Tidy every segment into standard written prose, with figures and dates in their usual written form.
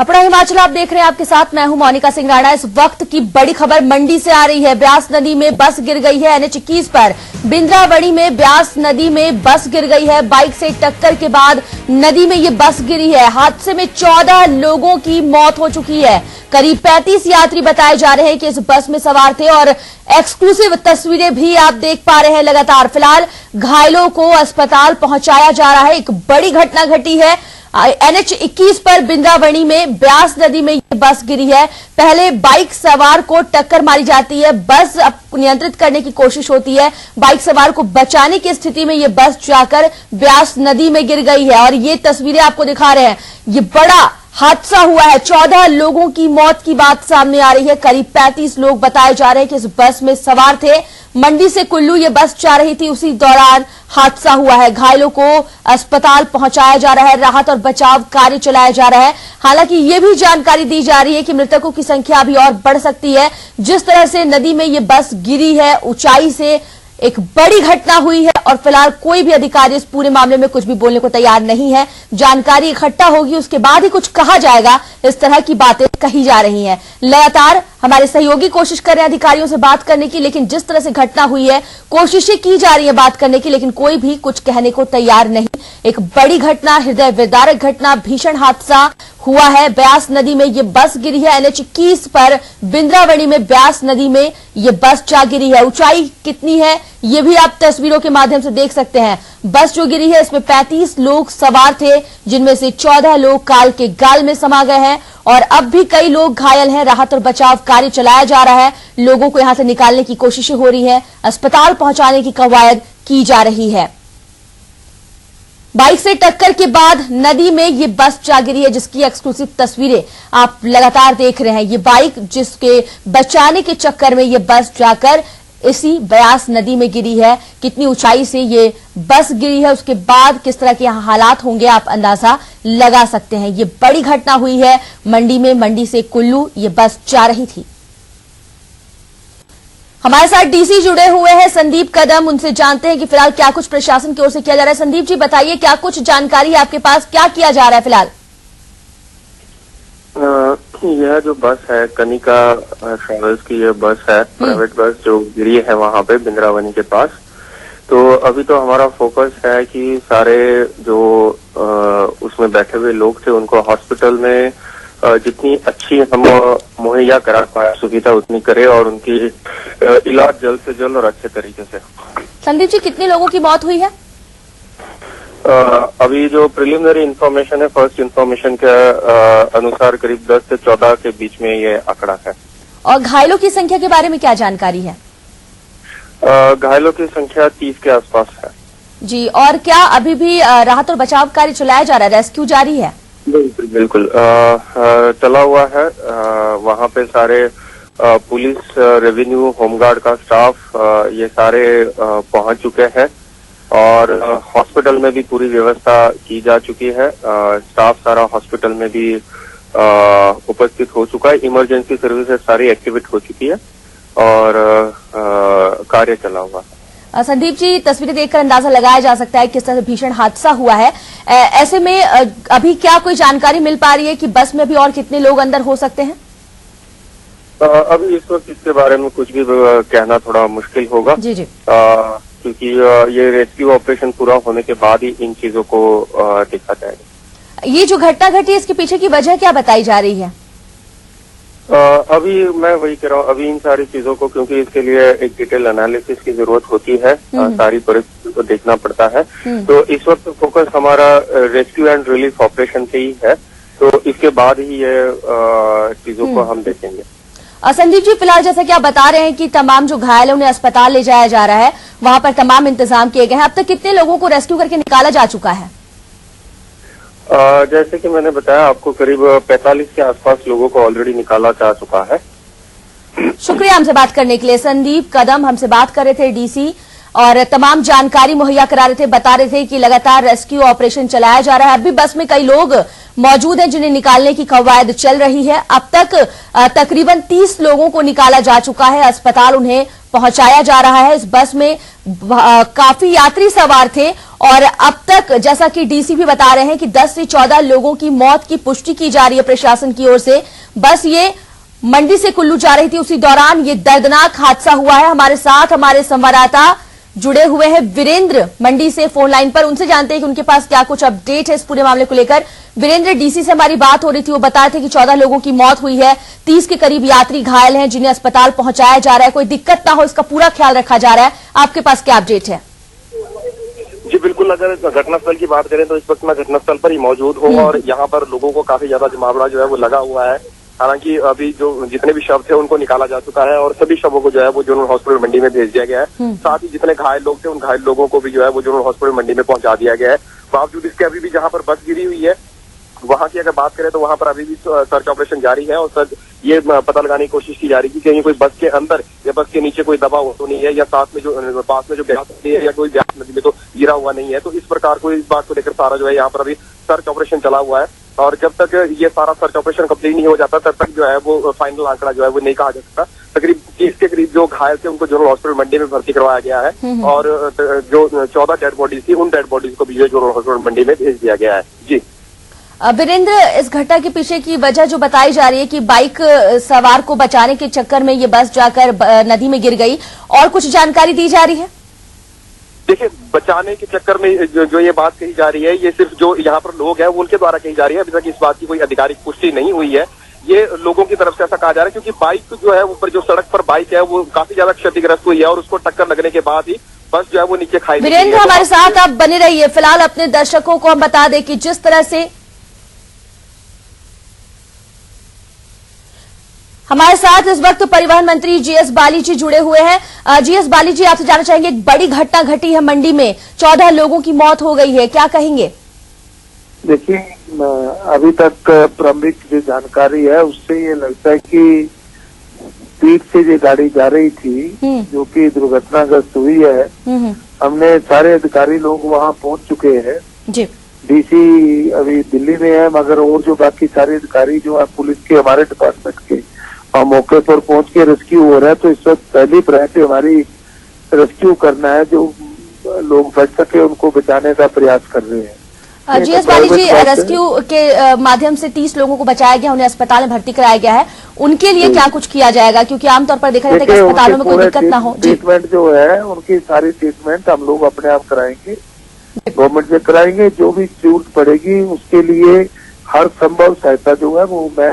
अपना हिमाचल आप देख रहे हैं, आपके साथ मैं हूं मोनिका सिंह राणा। इस वक्त की बड़ी खबर मंडी से आ रही है। ब्यास नदी में बस गिर गई है। NH 21 पर बिंद्रावणी में ब्यास नदी में बस गिर गई है। बाइक से टक्कर के बाद नदी में ये बस गिरी है। हादसे में 14 लोगों की मौत हो चुकी है। करीब 35 यात्री बताए जा रहे हैं कि इस बस में सवार थे और एक्सक्लूसिव तस्वीरें भी आप देख पा रहे हैं लगातार। फिलहाल घायलों को अस्पताल पहुंचाया जा रहा है। एक बड़ी घटना घटी है। NH 21 पर बिंद्रावणी में ब्यास नदी में ये बस गिरी है। पहले बाइक सवार को टक्कर मारी जाती है, बस नियंत्रित करने की कोशिश होती है। बाइक सवार को बचाने की स्थिति में ये बस जाकर ब्यास नदी में गिर गई है और ये तस्वीरें आपको दिखा रहे हैं। ये बड़ा हादसा हुआ है। 14 लोगों की मौत की बात सामने आ रही है। करीब 35 लोग बताए जा रहे हैं कि इस बस में सवार थे। मंडी से कुल्लू ये बस जा रही थी, उसी दौरान हादसा हुआ है। घायलों को अस्पताल पहुंचाया जा रहा है। राहत और बचाव कार्य चलाया जा रहा है। हालांकि ये भी जानकारी दी जा रही है कि मृतकों की संख्या अभी और बढ़ सकती है। जिस तरह से नदी में ये बस गिरी है, ऊंचाई से एक बड़ी घटना हुई है और फिलहाल कोई भी अधिकारी इस पूरे मामले में कुछ भी बोलने को तैयार नहीं है। जानकारी इकट्ठा होगी, उसके बाद ही कुछ कहा जाएगा। इस तरह की बातें कही जा रही हैं। लगातार हमारे सहयोगी कोशिश कर रहे हैं अधिकारियों से बात करने की, लेकिन जिस तरह से घटना हुई है, कोशिशें की जा रही है बात करने की, लेकिन कोई भी कुछ कहने को तैयार नहीं। एक बड़ी घटना, हृदय विदारक घटना, भीषण हादसा हुआ है। ब्यास नदी में ये बस गिरी है। NH 21 पर बिंद्रावणी में ब्यास नदी में ये बस जा गिरी है। ऊंचाई कितनी है ये भी आप तस्वीरों के माध्यम से देख सकते हैं। बस जो गिरी है इसमें 35 लोग सवार थे, जिनमें से 14 लोग काल के गाल में समा गए हैं और अब भी कई लोग घायल हैं। राहत और बचाव कार्य चलाया जा रहा है। लोगों को यहां से निकालने की कोशिशें हो रही है। अस्पताल पहुंचाने की कवायद की जा रही है। बाइक से टक्कर के बाद नदी में ये बस जा गिरी है, जिसकी एक्सक्लूसिव तस्वीरें आप लगातार देख रहे हैं। ये बाइक जिसके बचाने के चक्कर में ये बस जाकर इसी ब्यास नदी में गिरी है। कितनी ऊंचाई से ये बस गिरी है, उसके बाद किस तरह के हालात होंगे आप अंदाजा लगा सकते हैं। ये बड़ी घटना हुई है मंडी में। मंडी से कुल्लू ये बस जा रही थी। हमारे साथ डीसी जुड़े हुए हैं संदीप कदम, उनसे जानते हैं कि फिलहाल क्या कुछ प्रशासन की ओर से किया जा रहा है। संदीप जी बताइए, क्या कुछ जानकारी है आपके पास, क्या किया जा रहा है फिलहाल? यह जो बस है कनिका ट्रैवल्स की ये बस है, प्राइवेट बस जो गिरी है वहां पे बिंद्रावनी के पास। तो अभी तो हमारा फोकस है कि सारे जो उसमें बैठे हुए लोग थे उनको हॉस्पिटल में जितनी अच्छी हम मुहैया करा पाए सुविधा उतनी करे और उनकी इलाज जल्द से जल्द और अच्छे तरीके से। संदीप जी, कितने लोगों की मौत हुई है? अभी जो प्रिलिमिनरी इंफॉर्मेशन है, फर्स्ट इंफॉर्मेशन के अनुसार करीब 10 से 14 के बीच में ये आंकड़ा है। और घायलों की संख्या के बारे में क्या जानकारी है? घायलों की संख्या 30 के आसपास है जी। और क्या अभी भी राहत और बचाव कार्य चलाया जा रहा है, रेस्क्यू जारी है? बिल्कुल बिल्कुल चला हुआ है। वहाँ पे सारे पुलिस, रेवेन्यू, होमगार्ड का स्टाफ ये सारे पहुंच चुके हैं और हॉस्पिटल में भी पूरी व्यवस्था की जा चुकी है। स्टाफ सारा हॉस्पिटल में भी उपस्थित हो चुका है। इमरजेंसी सर्विसेज सारी एक्टिवेट हो चुकी है और कार्य चला हुआ है। संदीप जी, तस्वीरें देखकर अंदाजा लगाया जा सकता है किस तरह से भीषण हादसा हुआ है। ऐसे में अभी क्या कोई जानकारी मिल पा रही है कि बस में भी और कितने लोग अंदर हो सकते हैं? अभी इस वक्त इसके बारे में कुछ भी कहना थोड़ा मुश्किल होगा। जी जी। क्योंकि ये रेस्क्यू ऑपरेशन पूरा होने के बाद ही इन चीजों को देखा जाएगा। ये जो घटना घटी है इसके पीछे की वजह क्या बताई जा रही है? अभी मैं वही कह रहा हूँ, अभी इन सारी चीजों को, क्योंकि इसके लिए एक डिटेल एनालिसिस की जरूरत होती है, सारी परिस्थिति को देखना पड़ता है। तो इस वक्त फोकस हमारा रेस्क्यू एंड रिलीफ ऑपरेशन पे ही है, तो इसके बाद ही ये चीजों को हम देखेंगे। संदीप जी, फिलहाल जैसा कि आप बता रहे हैं कि तमाम जो घायल है उन्हें अस्पताल ले जाया जा रहा है, वहां पर तमाम इंतजाम किए गए हैं। अब तक कितने लोगों को रेस्क्यू करके निकाला जा चुका है? जैसे कि मैंने बताया आपको, करीब 45 के आसपास लोगों को ऑलरेडी निकाला जा चुका है। शुक्रिया हमसे बात करने के लिए। संदीप कदम हमसे बात कर रहे थे, डीसी, और तमाम जानकारी मुहैया करा रहे थे। बता रहे थे कि लगातार रेस्क्यू ऑपरेशन चलाया जा रहा है। अब भी बस में कई लोग मौजूद हैं जिन्हें निकालने की कवायद चल रही है। अब तक तकरीबन 30 लोगों को निकाला जा चुका है। अस्पताल उन्हें पहुंचाया जा रहा है। इस बस में काफी यात्री सवार थे और अब तक जैसा कि डीसी भी बता रहे हैं कि 10 से 14 लोगों की मौत की पुष्टि की जा रही है प्रशासन की ओर से। बस ये मंडी से कुल्लू जा रही थी, उसी दौरान ये दर्दनाक हादसा हुआ है। हमारे साथ हमारे संवाददाता जुड़े हुए हैं वीरेंद्र मंडी से फोन लाइन पर, उनसे जानते हैं कि उनके पास क्या कुछ अपडेट है इस पूरे मामले को लेकर। वीरेंद्र, डीसी से हमारी बात हो रही थी, वो बता रहे थे कि 14 लोगों की मौत हुई है, 30 के करीब यात्री घायल हैं जिन्हें अस्पताल पहुंचाया जा रहा है। कोई दिक्कत ना हो इसका पूरा ख्याल रखा जा रहा है। आपके पास क्या अपडेट है? जी बिल्कुल, अगर घटनास्थल की बात करें तो इस वक्त मैं घटनास्थल पर ही मौजूद हूँ और यहाँ पर लोगों को काफी ज्यादा जमावड़ा जो है वो लगा हुआ है। हालांकि अभी जो जितने भी शव थे उनको निकाला जा चुका है और सभी शवों को जो है वो जनरल हॉस्पिटल मंडी में भेज दिया गया है। साथ ही जितने घायल लोग थे उन घायल लोगों को भी जो है वो जनरल हॉस्पिटल मंडी में पहुंचा दिया गया है। बावजूद इसके अभी भी जहाँ पर बस गिरी हुई है वहां की अगर बात करें तो वहां पर अभी भी सर्च ऑपरेशन जारी है और सर ये पता लगाने की कोशिश की जा रही है कि कहीं कोई बस के अंदर या बस के नीचे कोई दबा हुआ तो नहीं है या साथ में जो पास में जो ब्यास नदी है या कोई ब्यास नदी में तो गिरा हुआ नहीं है। तो इस प्रकार को इस बात को लेकर सारा जो है यहाँ पर अभी सर्च ऑपरेशन चला हुआ है और जब तक ये सारा सर्च ऑपरेशन कंप्लीट नहीं हो जाता तब तक जो है वो फाइनल आंकड़ा जो है वो नहीं कहा जा सकता। तकरीब 30 के करीब जो घायल थे उनको जनरल हॉस्पिटल मंडी में भर्ती करवाया गया है और जो 14 डेड बॉडीज थी उन डेड बॉडीज को भी जनरल हॉस्पिटल मंडी में भेज दिया गया है। जी वीरेंद्र, इस घटना के पीछे की वजह जो बताई जा रही है कि बाइक सवार को बचाने के चक्कर में ये बस जाकर नदी में गिर गई, और कुछ जानकारी दी जा रही है? देखिए, बचाने के चक्कर में जो ये बात कही जा रही है ये सिर्फ जो यहाँ पर लोग हैं उनके द्वारा कही जा रही है। अभी तक इस बात की कोई आधिकारिक पुष्टि नहीं हुई है। ये लोगों की तरफ से ऐसा कहा जा रहा है क्योंकि बाइक जो है ऊपर जो सड़क पर बाइक है वो काफी ज्यादा क्षतिग्रस्त हुई है और उसको टक्कर लगने के बाद ही बस जो है वो नीचे खाई। वीरेंद्र, हमारे साथ आप बने रहिए। फिलहाल अपने दर्शकों को हम बता दें कि जिस तरह से हमारे साथ इस वक्त परिवहन मंत्री जीएस बाली जी जुड़े हुए हैं। जीएस बाली जी, आपसे जानना चाहेंगे, एक बड़ी घटना घटी है मंडी में, 14 लोगों की मौत हो गई है, क्या कहेंगे? देखिए, अभी तक प्रारंभिक जो जानकारी है उससे ये लगता है कि स्पीड से ये गाड़ी जा रही थी जो कि दुर्घटनाग्रस्त हुई है। हमने सारे अधिकारी लोग वहां पहुंच चुके हैं जी। डीसी अभी दिल्ली में है मगर और जो बाकी सारे अधिकारी जो है पुलिस के हमारे डिपार्टमेंट के मौके पर पहुंच के रेस्क्यू हो रहा है। तो इस वक्त पहली प्रायोरिटी हमारी रेस्क्यू करना है, जो लोग बच सके उनको बचाने का प्रयास कर रहे हैं। जीएस बाली जी, रेस्क्यू के माध्यम से 30 लोगों को बचाया गया, उन्हें अस्पताल में भर्ती कराया गया है, उनके लिए क्या कुछ किया जाएगा? क्योंकि आमतौर पर देखा जाता है कि अस्पतालों में कोई दिक्कत ना हो। ट्रीटमेंट जो है उनकी सारी ट्रीटमेंट हम लोग अपने आप कराएंगे, गवर्नमेंट से कराएंगे। जो भी जरूरत पड़ेगी उसके लिए हर संभव सहायता जो है वो मैं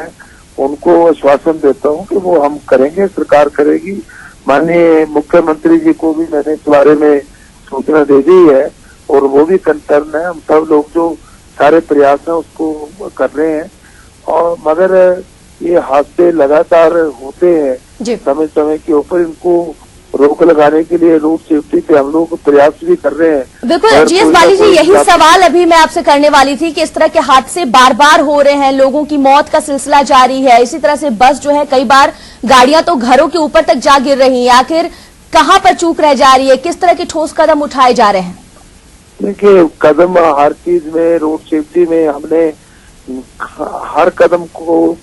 उनको आश्वासन देता हूं कि वो हम करेंगे, सरकार करेगी। माननीय मुख्यमंत्री जी को भी मैंने इस बारे में सूचना दे दी है और वो भी कंसर्न है। हम सब लोग जो सारे प्रयास हैं उसको कर रहे हैं और मगर ये हादसे लगातार होते हैं समय समय के ऊपर, इनको रोक लगाने के लिए रोड सेफ्टी पे हम लोग प्रयास भी कर रहे हैं। बिल्कुल जीएस बाली जी, यही सवाल अभी मैं आपसे करने वाली थी कि इस तरह के हादसे बार बार हो रहे हैं, लोगों की मौत का सिलसिला जारी है, इसी तरह से बस जो है कई बार गाड़ियां तो घरों के ऊपर तक जा गिर रही हैं। आखिर कहां पर चूक रह जा रही है? किस तरह के ठोस कदम उठाए जा रहे हैं? देखिए, कदम हर चीज में, रोड सेफ्टी में हमने हर कदम को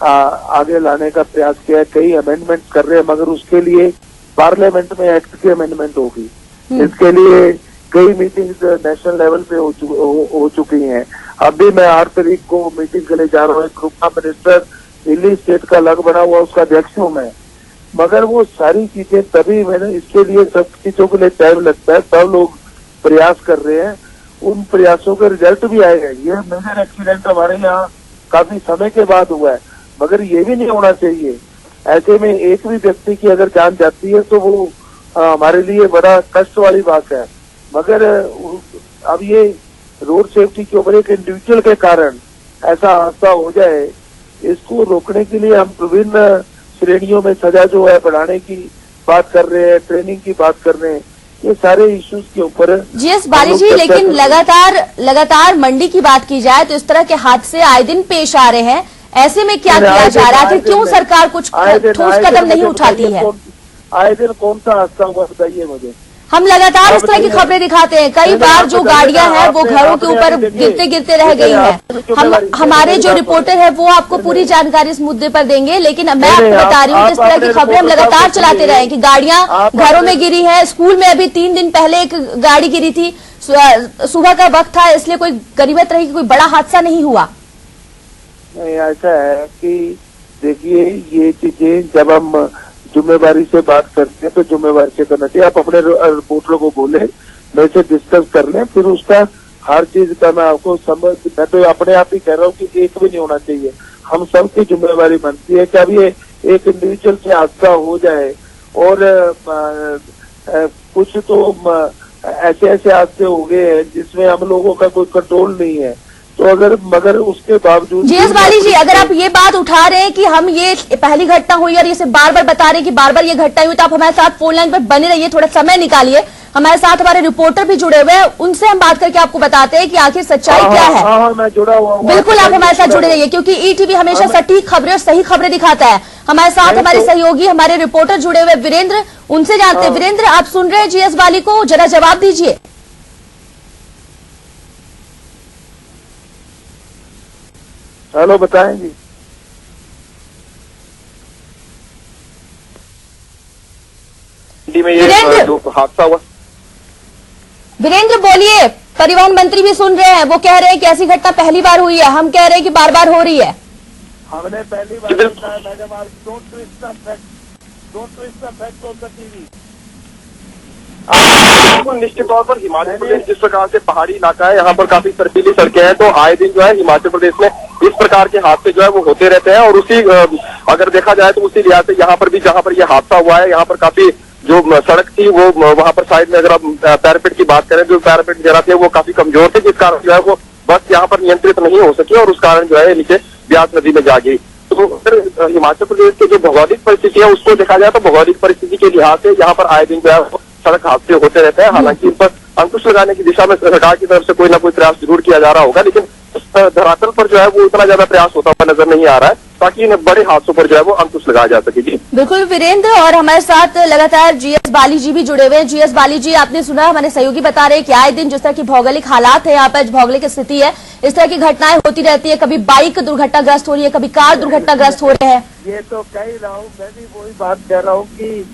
आगे लाने का प्रयास किया है। कई अमेंडमेंट कर रहे हैं मगर उसके लिए पार्लियामेंट में एक्ट की अमेंडमेंट होगी। इसके लिए कई मीटिंग्स नेशनल लेवल पे हो चुकी हैं। अभी मैं 8 तारीख को मीटिंग के लिए जा रहा हूँ। ग्रुप का मिनिस्टर दिल्ली स्टेट का अलग बना हुआ, उसका अध्यक्ष हूँ मैं। मगर वो सारी चीजें तभी मैंने इसके लिए सब चीजों के लिए टाइम लगता है, सब लोग प्रयास कर रहे हैं, उन प्रयासों का रिजल्ट भी आएगा। ये मेजर एक्सीडेंट हमारे यहाँ काफी समय के बाद हुआ है मगर ये भी नहीं होना चाहिए। ऐसे में एक भी व्यक्ति की अगर जान जाती है तो वो हमारे लिए बड़ा कष्ट वाली बात है। मगर अब ये रोड सेफ्टी के ऊपर एक इंडिविजुअल के कारण ऐसा हादसा हो जाए, इसको रोकने के लिए हम विभिन्न श्रेणियों में सजा जो है बढ़ाने की बात कर रहे हैं, ट्रेनिंग की बात कर रहे हैं। ये सारे इश्यूज के ऊपर जीएस बाली जी, लेकिन लगातार मंडी की बात की जाए तो इस तरह के हादसे आए दिन पेश आ रहे हैं। ऐसे में क्या किया जा रहा है? क्यों सरकार कुछ ठोस कदम नहीं उठाती है? आए दिन कौन सा हादसा हुआ बताइए मुझे। हम लगातार इस तरह की खबरें दिखाते हैं, कई बार जो गाड़ियां हैं वो घरों के ऊपर गिरते गिरते रह गई हैं। हमारे जो रिपोर्टर है वो आपको पूरी जानकारी इस मुद्दे पर देंगे, लेकिन मैं आपको बता रही हूँ जिस तरह की खबरें हम लगातार चलाते रहे कि गाड़ियां घरों में गिरी है। स्कूल में अभी 3 दिन पहले एक गाड़ी गिरी थी, सुबह का वक्त था, इसलिए कोई गनीमत रही कि कोई बड़ा हादसा नहीं हुआ। नहीं, ऐसा है कि देखिए ये चीजें जब हम जिम्मेवारी से बात करते हैं तो जिम्मेवारी से करना चाहिए। आप अपने रिपोर्टरों को बोले, मेरे से डिस्कस कर लें, फिर उसका हर चीज का मैं आपको समझ, मैं तो अपने आप ही कह रहा हूँ कि एक भी नहीं होना चाहिए। हम सबकी जिम्मेवारी बनती है कि अब ये एक इंडिविजुअल से हादसा हो जाए और कुछ तो ऐसे ऐसे हादसे हो गए हैं जिसमें हम लोगों का कोई कंट्रोल नहीं है। तो मगर उसके बावजूद जीएस बाली जी, अगर आप ये बात उठा रहे हैं कि हम ये पहली घटना हुई और ये बार बार बता रहे हैं कि बार बार ये घटना हुई, तो आप हमारे साथ फोन लाइन पर बने रहिए, थोड़ा समय निकालिए। हमारे साथ हमारे रिपोर्टर भी जुड़े हुए हैं, उनसे हम बात करके आपको बताते हैं कि आखिर सच्चाई क्या है। हाँ, मैं जुड़ा हुआ हूँ। बिल्कुल, आप हमारे साथ जुड़े रहिए, क्योंकि ईटीवी हमेशा सटीक खबरें और सही खबरें दिखाता है। हमारे साथ हमारे सहयोगी, हमारे रिपोर्टर जुड़े हुए वीरेंद्र, उनसे जानते हैं। वीरेंद्र, आप सुन रहे हैं जीएस बाली को, जरा जवाब दीजिए। हेलो, बताएंगे। में ये जो हादसा हुआ, वीरेंद्र बोलिए। परिवहन मंत्री भी सुन रहे हैं, वो कह रहे हैं कि ऐसी घटना पहली बार हुई है, हम कह रहे हैं कि बार बार हो रही है। हमने पहली बार बताया मैडम, आप don't twist the fact on the TV. बिल्कुल निश्चित तौर पर हिमाचल प्रदेश जिस प्रकार से पहाड़ी इलाका है, यहाँ पर काफी बर्फीली सड़कें हैं, तो आए दिन जो है हिमाचल प्रदेश में इस प्रकार के हादसे जो है वो होते रहते हैं। और उसी अगर देखा जाए तो उसी लिहाज से यहाँ पर भी जहाँ पर यह हादसा हुआ है, यहाँ पर काफी जो सड़क थी वो वहाँ पर साइड में, अगर आप पैरापेट की बात करें, जो पैरापेट जरा थे वो काफी कमजोर थे, जिस कारण जो है वो बस यहाँ पर नियंत्रित नहीं हो सकी और उस कारण जो है नीचे ब्यास नदी में जा गई। तो फिर हिमाचल प्रदेश की जो भौगोलिक परिस्थिति है उसको देखा जाए तो भौगोलिक परिस्थिति के लिहाज से यहाँ पर आए दिन जो है सड़क हादसे होते रहते हैं। हालांकि इन पर अंकुश लगाने की दिशा में सरकार की तरफ से कोई ना कोई प्रयास जरूर किया जा रहा होगा, लेकिन धरातल पर जो है वो इतना ज्यादा प्रयास होता हुआ नजर नहीं आ रहा है ताकि इन बड़े हादसों पर जो है वो अंकुश लगाया जा सके। जी बिल्कुल वीरेंद्र, और हमारे साथ लगातार जीएस बाली जी भी जुड़े हुए हैं। जीएस बाली जी, आपने सुना, हमारे सहयोगी बता रहे हैं कि आए दिन जिस तरह की भौगोलिक हालात है, यहाँ पर भौगोलिक स्थिति है, इस तरह की घटनाएं होती रहती है। कभी बाइक दुर्घटनाग्रस्त हो रही है, कभी कार दुर्घटनाग्रस्त हो रहे हैं। ये तो कह ही रहा हूँ, मैं भी वही बात कह रहा हूँ कि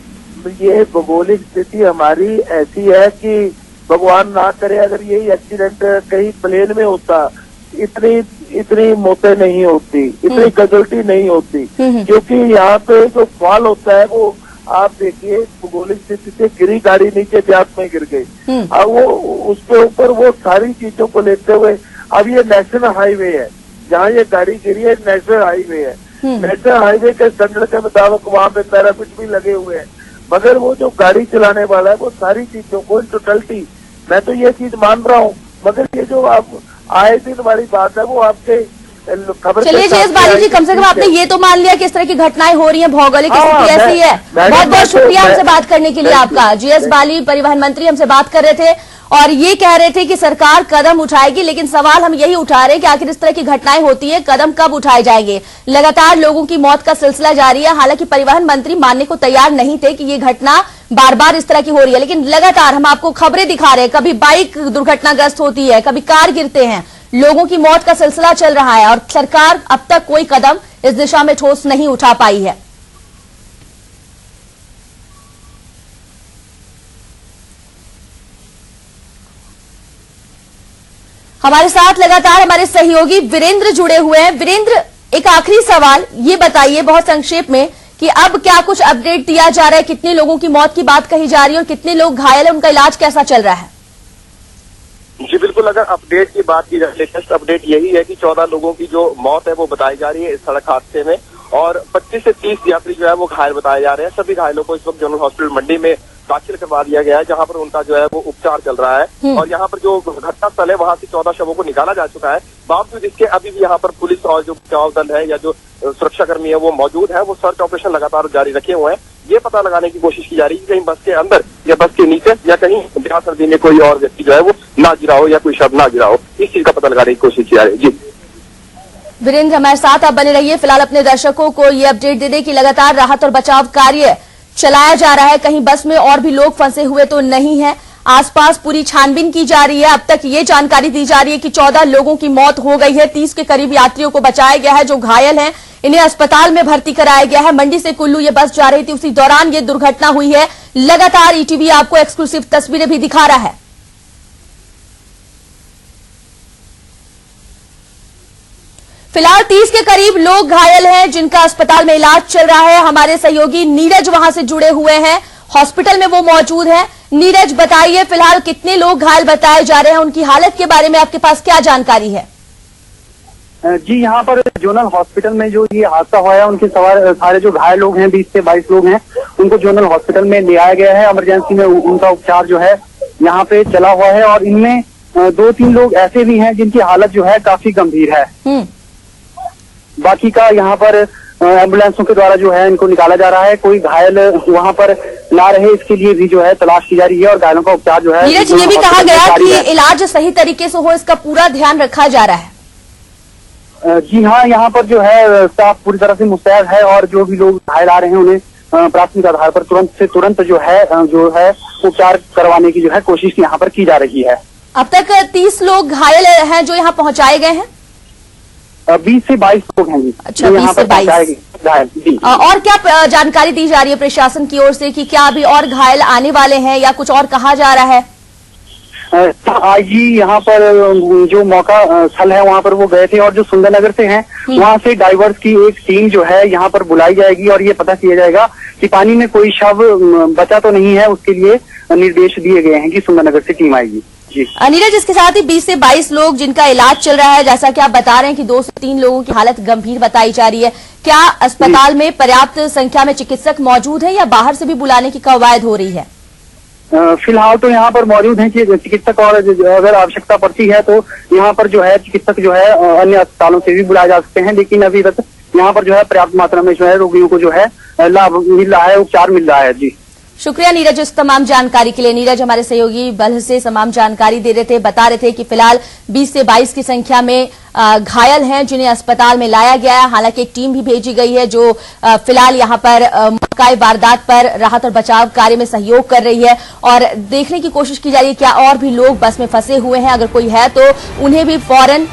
ये भौगोलिक स्थिति हमारी ऐसी है कि भगवान ना करे अगर यही एक्सीडेंट कहीं प्लेन में होता, इतनी मौतें नहीं होती, इतनी कैजुअल्टी नहीं होती, क्योंकि यहाँ पे जो फॉल होता है वो आप देखिए भौगोलिक स्थिति से गिरी गाड़ी नीचे ब्यास में गिर गई। अब वो उसके ऊपर वो सारी चीजों को लेते हुए, अब ये नेशनल हाईवे है, जहाँ ये गाड़ी गिरी है नेशनल हाईवे है। नेशनल हाईवे के स्टैंडर्ड के मुताबिक वहाँ पे पैराफिट भी लगे हुए हैं, मगर वो जो गाड़ी चलाने वाला है वो सारी चीजों को टोटलिटी, मैं तो ये चीज मान रहा हूँ, मगर ये जो आप आए दिन वाली बात है वो आपके खबर। चलिए जीएस बाली जी, कम से कम आपने ये तो मान लिया कि इस तरह की घटनाएं हो रही हैं, भौगोलिक स्थिति ऐसी है। बहुत बहुत शुक्रिया हमसे बात करने के लिए आपका। जीएस बाली परिवहन मंत्री हमसे बात कर रहे थे और ये कह रहे थे कि सरकार कदम उठाएगी, लेकिन सवाल हम यही उठा रहे हैं कि आखिर इस तरह की घटनाएं होती है, कदम कब उठाए जाएंगे। लगातार लोगों की मौत का सिलसिला जारी है। हालांकि परिवहन मंत्री मानने को तैयार नहीं थे कि ये घटना बार बार इस तरह की हो रही है, लेकिन लगातार हम आपको खबरें दिखा रहे हैं, कभी बाइक दुर्घटनाग्रस्त होती है, कभी कार गिरते हैं, लोगों की मौत का सिलसिला चल रहा है और सरकार अब तक कोई कदम इस दिशा में ठोस नहीं उठा पाई है। हमारे साथ लगातार हमारे सहयोगी वीरेंद्र जुड़े हुए हैं। वीरेंद्र, एक आखिरी सवाल ये बताइए बहुत संक्षेप में कि अब क्या कुछ अपडेट दिया जा रहा है, कितने लोगों की मौत की बात कही जा रही है और कितने लोग घायल है, उनका इलाज कैसा चल रहा है? जी बिल्कुल, अगर अपडेट की बात की जाए, लेटेस्ट अपडेट यही है कि 14 लोगों की जो मौत है वो बताई जा रही है इस सड़क हादसे में और 25 से 30 यात्री जो है वो घायल बताए जा रहे हैं। सभी घायलों को इस वक्त जनरल हॉस्पिटल मंडी में दाखिल करवा दिया गया है, जहां पर उनका जो है वो उपचार चल रहा है। और यहाँ पर जो घटना स्थल है वहां से 14 शवों को निकाला जा चुका है। बावजूद इसके अभी भी यहाँ पर पुलिस और जो बचाव दल है या जो सुरक्षाकर्मी है वो मौजूद है, वो सर्च ऑपरेशन लगातार जारी रखे हुए हैं। ये पता लगाने की कोशिश की जा रही है कि कहीं बस के अंदर या बस के नीचे या कहीं ब्यास नदी में कोई और व्यक्ति जो है वो ना गिरा हो या कोई शव ना गिरा हो, इस चीज का पता लगाने की कोशिश की जा रही है। जी वीरेंद्र, हमारे साथ आप बने रहिए। फिलहाल अपने दर्शकों को ये अपडेट दे दें कि लगातार राहत और बचाव कार्य चलाया जा रहा है, कहीं बस में और भी लोग फंसे हुए तो नहीं है। आसपास पूरी छानबीन की जा रही है। अब तक ये जानकारी दी जा रही है कि 14 लोगों की मौत हो गई है, 30 के करीब यात्रियों को बचाया गया है। जो घायल हैं इन्हें अस्पताल में भर्ती कराया गया है। मंडी से कुल्लू ये बस जा रही थी, उसी दौरान ये दुर्घटना हुई है। लगातार ईटीवी आपको एक्सक्लूसिव तस्वीरें भी दिखा रहा है। फिलहाल 30 के करीब लोग घायल हैं, जिनका अस्पताल में इलाज चल रहा है। हमारे सहयोगी नीरज वहां से जुड़े हुए हैं, हॉस्पिटल में वो मौजूद है। नीरज, बताइए फिलहाल कितने लोग घायल बताए जा रहे हैं, उनकी हालत के बारे में आपके पास क्या जानकारी है? जी, यहाँ पर जोनल हॉस्पिटल में जो ये हादसा हुआ है, उनके सारे जो घायल लोग हैं 20 से 22 लोग हैं, उनको जोनल हॉस्पिटल में ले आया गया है। इमरजेंसी में उनका उपचार जो है यहाँ पे चला हुआ है और इनमें 2-3 लोग ऐसे भी हैं जिनकी हालत जो है काफी गंभीर है। बाकी का यहाँ पर एम्बुलेंसों के द्वारा जो है इनको निकाला जा रहा है। कोई घायल वहाँ पर ना रहे, इसके लिए भी जो है तलाश की जा रही है और घायलों का उपचार जो है। नीरज, ये भी कहा गया कि इलाज सही तरीके से हो, इसका पूरा ध्यान रखा जा रहा है। जी हाँ, यहाँ पर जो है स्टाफ पूरी तरह से मुस्तैद है और जो भी लोग घायल आ रहे हैं उन्हें प्राथमिक आधार पर तुरंत जो है उपचार करवाने की जो है कोशिश यहाँ पर की जा रही है। अब तक 30 लोग घायल हैं जो यहाँ पहुंचाए गए हैं। 20 से 22 लोग हैं जी। अच्छा, 20 से 22 घायल जी। और क्या जानकारी दी जा रही है प्रशासन की ओर से कि क्या अभी और घायल आने वाले हैं या कुछ और कहा जा रहा है? आईजी यहाँ पर जो मौका स्थल है वहाँ पर वो गए थे और जो सुंदरनगर से हैं वहाँ से डाइवर्स की एक टीम जो है यहाँ पर बुलाई जाएगी और ये पता किया जाएगा कि पानी में कोई शव बचा तो नहीं है। उसके लिए निर्देश दिए गए हैं कि सुंदरनगर से टीम आएगी। जी नीरज, इसके साथ ही 20 से 22 लोग जिनका इलाज चल रहा है, जैसा कि आप बता रहे हैं कि 2 से 3 लोगों की हालत गंभीर बताई जा रही है। क्या अस्पताल में पर्याप्त संख्या में चिकित्सक मौजूद है या बाहर से भी बुलाने की कवायद हो रही है? फिलहाल तो यहाँ पर मौजूद हैं कि चिकित्सक, और अगर आवश्यकता पड़ती है तो यहाँ पर जो है चिकित्सक जो है अन्य अस्पतालों से भी बुलाए जा सकते हैं। लेकिन अभी तक यहाँ पर जो है पर्याप्त मात्रा में जो है रोगियों को जो है लाभ मिल रहा है, उपचार मिल रहा है। जी शुक्रिया नीरज इस तमाम जानकारी के लिए। नीरज हमारे सहयोगी बल्ह से तमाम जानकारी दे रहे थे, बता रहे थे कि फिलहाल 20 से 22 की संख्या में घायल हैं जिन्हें अस्पताल में लाया गया है। हालांकि एक टीम भी भेजी गई है जो फिलहाल यहां पर मौके वारदात पर राहत और बचाव कार्य में सहयोग कर रही है और देखने की कोशिश की जा रही है क्या और भी लोग बस में फंसे हुए हैं। अगर कोई है तो उन्हें भी फौरन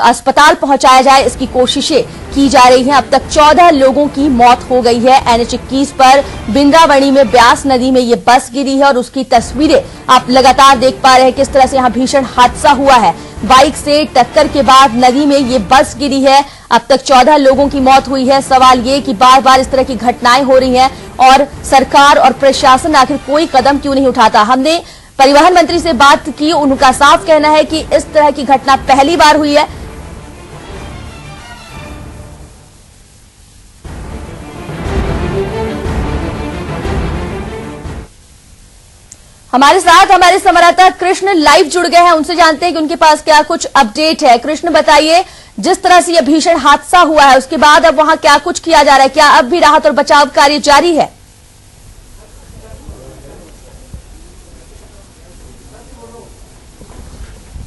अस्पताल पहुंचाया जाए, इसकी कोशिशें की जा रही हैं। अब तक 14 लोगों की मौत हो गई है। NH 21 पर बिंद्रावणी में ब्यास नदी में ये बस गिरी है और उसकी तस्वीरें आप लगातार देख पा रहे हैं किस तरह से यहाँ भीषण हादसा हुआ है। बाइक से टक्कर के बाद नदी में ये बस गिरी है। अब तक 14 लोगों की मौत हुई है। सवाल ये कि बार बार इस तरह की घटनाएं हो रही हैं और सरकार और प्रशासन आखिर कोई कदम क्यों नहीं उठाता। हमने परिवहन मंत्री से बात की, उनका साफ कहना है कि इस तरह की घटना पहली बार हुई है। हमारे साथ हमारे संवाददाता कृष्ण लाइव जुड़ गए हैं, उनसे जानते हैं कि उनके पास क्या कुछ अपडेट है। कृष्ण, बताइए, जिस तरह से यह भीषण हादसा हुआ है उसके बाद अब वहां क्या कुछ किया जा रहा है, क्या अब भी राहत और बचाव कार्य जारी है?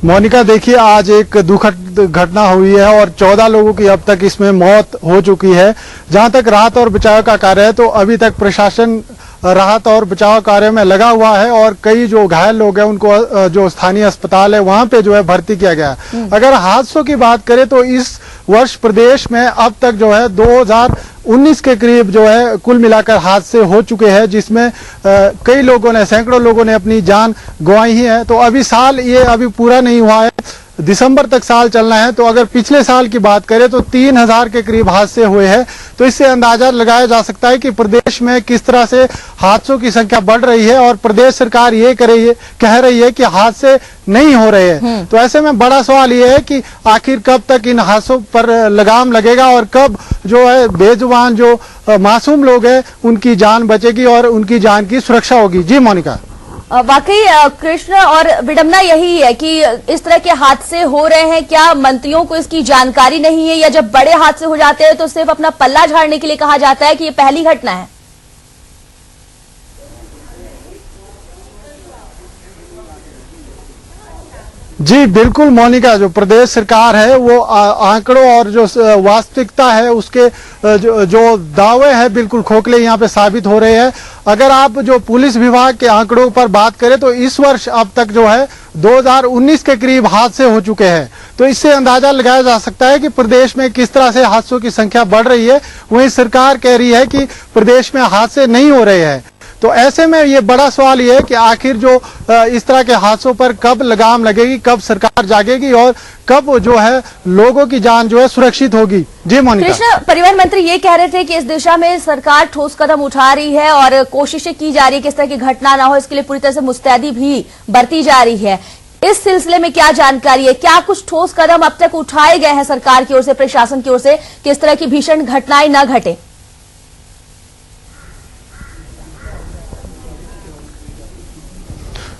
मोनिका, देखिए, आज एक दुखद घटना हुई है और 14 लोगों की अब तक इसमें मौत हो चुकी है। जहां तक राहत और बचाव का कार्य है तो अभी तक प्रशासन राहत और बचाव कार्य में लगा हुआ है और कई जो घायल लोग हैं उनको जो स्थानीय अस्पताल है वहां पे जो है भर्ती किया गया है। अगर हादसों की बात करें तो इस वर्ष प्रदेश में अब तक जो है 2019 के करीब जो है कुल मिलाकर हादसे हो चुके हैं, जिसमें कई लोगों ने, सैकड़ों लोगों ने अपनी जान गंवाई ही है। तो अभी साल ये अभी पूरा नहीं हुआ है, दिसंबर तक साल चलना है। तो अगर पिछले साल की बात करें तो 3000 के करीब हादसे हुए हैं। तो इससे अंदाजा लगाया जा सकता है कि प्रदेश में किस तरह से हादसों की संख्या बढ़ रही है और प्रदेश सरकार ये कह रही है कि हादसे नहीं हो रहे हैं। तो ऐसे में बड़ा सवाल ये है कि आखिर कब तक इन हादसों पर लगाम लगेगा और कब जो है बेजुबान जो मासूम लोग हैं उनकी जान बचेगी और उनकी जान की सुरक्षा होगी। जी मोनिका। वाकई कृष्ण, और विडंबना यही है कि इस तरह के हादसे हो रहे हैं, क्या मंत्रियों को इसकी जानकारी नहीं है या जब बड़े हादसे हो जाते हैं तो सिर्फ अपना पल्ला झाड़ने के लिए कहा जाता है कि ये पहली घटना है? जी बिल्कुल मोनिका, जो प्रदेश सरकार है वो आंकड़ों और जो वास्तविकता है उसके जो दावे हैं बिल्कुल खोखले यहाँ पे साबित हो रहे हैं। अगर आप जो पुलिस विभाग के आंकड़ों पर बात करें तो इस वर्ष अब तक जो है 2019 के करीब हादसे हो चुके हैं। तो इससे अंदाजा लगाया जा सकता है कि प्रदेश में किस तरह से हादसों की संख्या बढ़ रही है। वहीं सरकार कह रही है कि प्रदेश में हादसे नहीं हो रहे हैं। तो ऐसे में ये बड़ा सवाल ये है कि आखिर जो इस तरह के हादसों पर कब लगाम लगेगी, कब सरकार जागेगी और कब जो है लोगों की जान जो है सुरक्षित होगी। जी मोनिका। कृष्ण, परिवहन मंत्री ये कह रहे थे कि इस दिशा में सरकार ठोस कदम उठा रही है और कोशिशें की जा रही है कि इस तरह की घटना ना हो, इसके लिए पूरी तरह से मुस्तैदी भी बरती जा रही है। इस सिलसिले में क्या जानकारी है? क्या कुछ ठोस कदम अब तक उठाए गए हैं सरकार की ओर से, प्रशासन की ओर से, कि इस तरह की भीषण घटनाएं न घटे?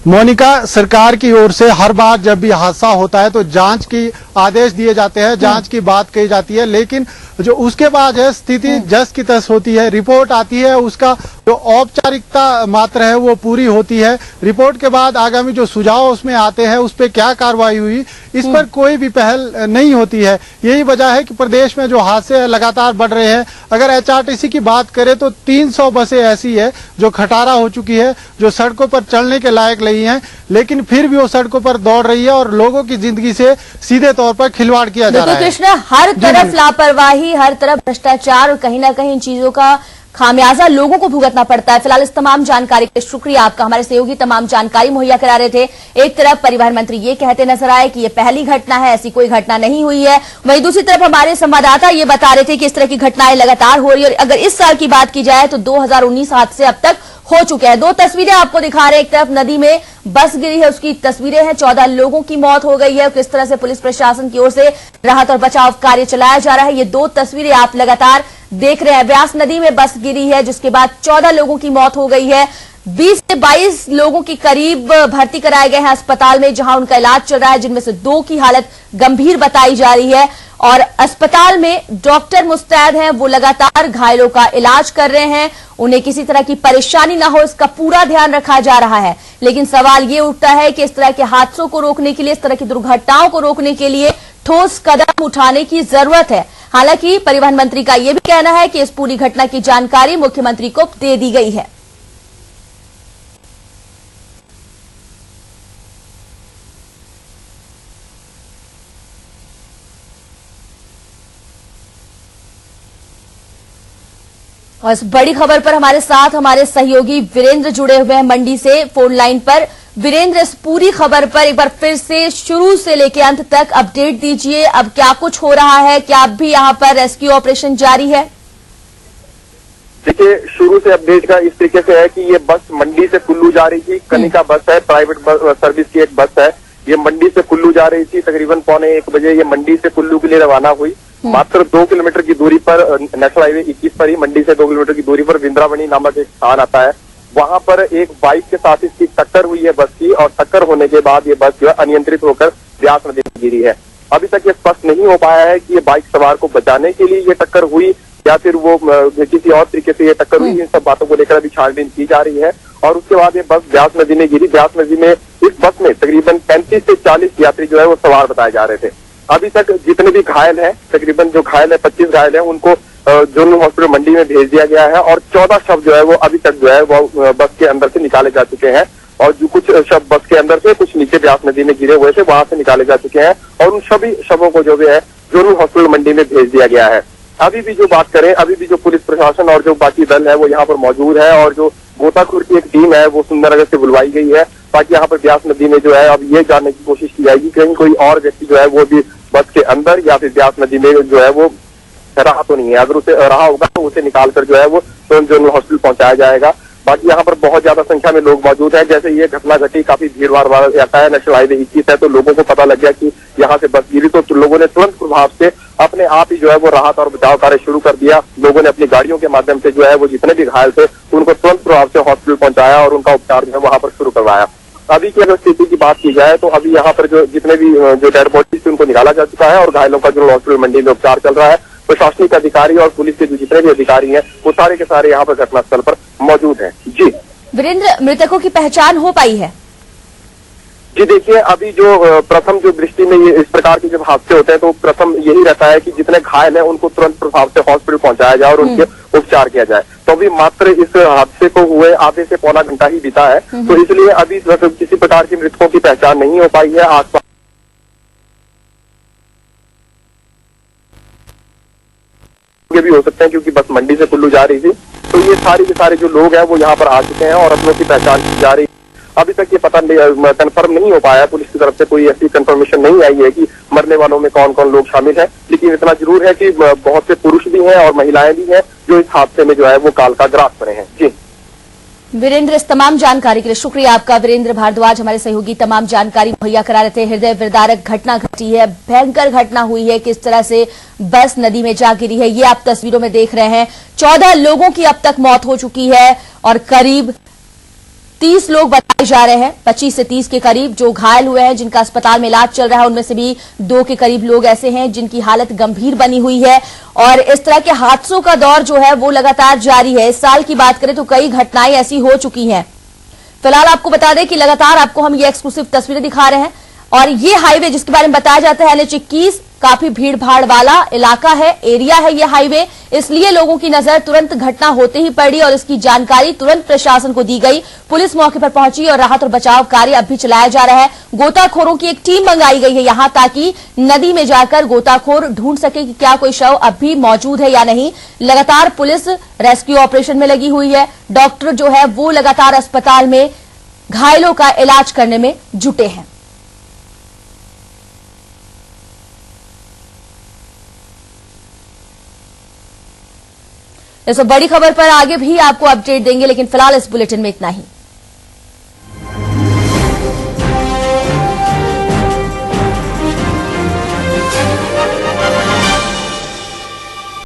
मोनिका, सरकार की ओर से हर बार जब भी हादसा होता है तो जांच की आदेश दिए जाते हैं, जांच की बात कही जाती है, लेकिन जो उसके बाद है स्थिति जस की तस होती है। रिपोर्ट आती है, उसका जो औपचारिकता मात्र है वो पूरी होती है। रिपोर्ट के बाद आगामी जो सुझाव उसमें आते हैं, उस पर क्या कार्रवाई हुई, इस पर कोई भी पहल नहीं होती है। यही वजह है कि प्रदेश में जो हादसे लगातार बढ़ रहे हैं। अगर एचआरटीसी की बात करें तो 300 बसें ऐसी है जो खटारा हो चुकी है, जो सड़कों पर चलने के लायक नहीं है, लेकिन फिर भी वो सड़कों पर दौड़ रही है और लोगों की जिंदगी से सीधे तौर पर खिलवाड़ किया जा रहा है। कृष्ण, हर तरफ लापरवाही, हर तरफ भ्रष्टाचार और कहीं ना कहीं इन चीजों का खामियाजा लोगों को भुगतना पड़ता है। फिलहाल इस तमाम जानकारी के लिए शुक्रिया आपका। हमारे सहयोगी तमाम जानकारी मुहैया करा रहे थे। एक तरफ परिवहन मंत्री ये कहते नजर आए कि ये पहली घटना है, ऐसी कोई घटना नहीं हुई है। वहीं दूसरी तरफ हमारे संवाददाता ये बता रहे थे कि इस तरह की घटनाएं लगातार हो रही है। और अगर इस साल की बात की जाए तो 2019 हादसे अब तक हो चुके हैं। दो तस्वीरें आपको दिखा रहे हैं। एक तरफ नदी में बस गिरी है, उसकी तस्वीरें हैं। 14 लोगों की मौत हो गई है। किस तरह से पुलिस प्रशासन की ओर से राहत और बचाव कार्य चलाया जा रहा है, ये दो तस्वीरें आप लगातार देख रहे हैं। ब्यास नदी में बस गिरी है, जिसके बाद 14 लोगों की मौत हो गई है। 20 से 22 लोगों की करीब भर्ती कराए गए हैं अस्पताल में, जहां उनका इलाज चल रहा है, जिनमें से 2 की हालत गंभीर बताई जा रही है। और अस्पताल में डॉक्टर मुस्तैद हैं, वो लगातार घायलों का इलाज कर रहे हैं। उन्हें किसी तरह की परेशानी ना हो, इसका पूरा ध्यान रखा जा रहा है। लेकिन सवाल ये उठता है कि इस तरह के हादसों को रोकने के लिए, इस तरह की दुर्घटनाओं को रोकने के लिए ठोस कदम उठाने की जरूरत है। हालांकि परिवहन मंत्री का यह भी कहना है कि इस पूरी घटना की जानकारी मुख्यमंत्री को दे दी गई है। और इस बड़ी खबर पर हमारे साथ हमारे सहयोगी वीरेंद्र जुड़े हुए हैं मंडी से फोन लाइन पर। वीरेंद्र, इस पूरी खबर पर एक बार फिर से शुरू से लेकर अंत तक अपडेट दीजिए। अब क्या कुछ हो रहा है, क्या अब भी यहां पर रेस्क्यू ऑपरेशन जारी है? देखिए, शुरू से अपडेट का इस तरीके से है कि ये बस मंडी से कुल्लू जा रही थी। कनिका बस है, प्राइवेट सर्विस की एक बस है। ये मंडी से कुल्लू जा रही थी। तकरीबन 1:45 बजे ये मंडी से कुल्लू के लिए रवाना हुई। मात्र 2 किलोमीटर की दूरी पर नेशनल हाईवे 21 पर ही मंडी से 2 किलोमीटर की दूरी पर बिंद्रावनी नामक एक स्थान आता है। वहां पर एक बाइक के साथ इसकी टक्कर हुई है बस की, और टक्कर होने के बाद ये बस जो है अनियंत्रित होकर ब्यास नदी में गिरी है। अभी तक ये स्पष्ट नहीं हो पाया है कि ये बाइक सवार को बचाने के लिए ये टक्कर हुई या फिर वो किसी और तरीके से ये टक्कर हुई। इन सब बातों को लेकर अभी छानबीन की जा रही है। और उसके बाद ये बस ब्यास नदी में गिरी। ब्यास नदी में इस बस में तकरीबन 35 से 40 यात्री जो है वो सवार बताए जा रहे थे। अभी तक जितने भी घायल हैं, तकरीबन जो घायल है 25 घायल हैं, उनको जनरल हॉस्पिटल मंडी में भेज दिया गया है। और 14 शव जो है वो अभी तक जो है वो बस के अंदर से निकाले जा चुके हैं। और जो कुछ शव बस के अंदर से, कुछ नीचे ब्यास नदी में गिरे हुए थे, वहां से निकाले जा चुके हैं। और उन सभी शवों को जो भी है जनरल हॉस्पिटल मंडी में भेज दिया गया है। अभी भी जो बात करें, अभी भी जो पुलिस प्रशासन और जो बाकी दल है वो यहाँ पर मौजूद है। और जो गोताखोर की एक टीम है वो सुंदरनगर से बुलवाई गई है, ताकि यहाँ पर ब्यास नदी में जो है अब ये जानने की कोशिश की जाएगी कहीं कोई और व्यक्ति जो है वो भी बस के अंदर या फिर ब्यास नदी में जो है वो रहा तो नहीं है। अगर उसे रहा होगा तो उसे निकालकर जो है वो जनरल हॉस्पिटल पहुंचाया जाएगा। बाकी यहाँ पर बहुत ज्यादा संख्या में लोग मौजूद हैं। जैसे ये घटना घटी, काफी भीड़ भाड़ वाला इलाका है, नेशनल हाईवे 21 है, तो लोगों को पता लग गया कि यहाँ से बस गिरी, तो लोगों ने तुरंत प्रभाव से अपने आप ही जो है वो राहत और बचाव कार्य शुरू कर दिया। लोगों ने अपनी गाड़ियों के माध्यम से जो है वो जितने भी घायल थे उनको तुरंत प्रभाव से हॉस्पिटल पहुंचाया और उनका उपचार जो है वहां पर शुरू करवाया। अभी की अगर स्थिति की बात की जाए तो अभी यहाँ पर जो जितने भी जो डेड बॉडीज थे उनको निकाला जा चुका है और घायलों का जो हॉस्पिटल मंडी में उपचार चल रहा है। प्रशासनिक अधिकारी और पुलिस के जो जितने भी अधिकारी हैं वो सारे के सारे यहाँ पर घटनास्थल पर मौजूद हैं। जी वीरेंद्र, मृतकों की पहचान हो पाई है? जी देखिए, अभी जो प्रथम जो दृष्टि में ये इस प्रकार के जब हादसे होते हैं तो प्रथम यही रहता है कि जितने घायल हैं उनको तुरंत प्रभाव से हॉस्पिटल पहुंचाया जाए और उनके उपचार किया जाए। तो अभी मात्र इस हादसे को हुए आधे से पौना घंटा ही बीता है, तो इसलिए अभी किसी प्रकार की मृतकों की पहचान नहीं हो पाई है। आसपास भी हो सकते हैं क्योंकि बस मंडी से कुल्लू जा रही थी, तो ये सारे के सारे जो लोग हैं वो यहाँ पर आ चुके हैं और अपनों की पहचान की जा रही है। अभी तक ये पता नहीं, कंफर्म नहीं हो पाया, पुलिस की तरफ से कोई ऐसी कंफर्मेशन नहीं आई है कि मरने वालों में कौन कौन लोग शामिल हैं, लेकिन इतना जरूर है कि बहुत से पुरुष भी हैं और महिलाएं भी हैं जो इस हादसे में जो है वो काल का ग्रास बने हैं। जी वीरेंद्र, इस तमाम जानकारी के लिए शुक्रिया आपका। वीरेंद्र भारद्वाज हमारे सहयोगी तमाम जानकारी मुहैया करा रहे थे। हृदय विदारक घटना घटी है, भयंकर घटना हुई है, किस तरह से बस नदी में जा गिरी है ये आप तस्वीरों में देख रहे हैं। 14 लोगों की अब तक मौत हो चुकी है और करीब 30 लोग बताए जा रहे हैं, 25 से 30 के करीब जो घायल हुए हैं, जिनका अस्पताल में इलाज चल रहा है। उनमें से भी 2 के करीब लोग ऐसे हैं जिनकी हालत गंभीर बनी हुई है और इस तरह के हादसों का दौर जो है वो लगातार जारी है। इस साल की बात करें तो कई घटनाएं ऐसी हो चुकी हैं। फिलहाल आपको बता दें कि लगातार आपको हम ये एक्सक्लूसिव तस्वीरें दिखा रहे हैं और ये हाईवे जिसके बारे में बताया जाता है NH21 काफी भीड़ भाड़ वाला इलाका है, एरिया है ये हाईवे, इसलिए लोगों की नजर तुरंत घटना होते ही पड़ी और इसकी जानकारी तुरंत प्रशासन को दी गई। पुलिस मौके पर पहुंची और राहत और बचाव कार्य अब भी चलाया जा रहा है। गोताखोरों की एक टीम मंगाई गई है यहां ताकि नदी में जाकर गोताखोर ढूंढ सके कि क्या कोई शव अब भी मौजूद है या नहीं। लगातार पुलिस रेस्क्यू ऑपरेशन में लगी हुई है, डॉक्टर जो है वो लगातार अस्पताल में घायलों का इलाज करने में जुटे हैं। इस बड़ी खबर पर आगे भी आपको अपडेट देंगे, लेकिन फिलहाल इस बुलेटिन में इतना ही।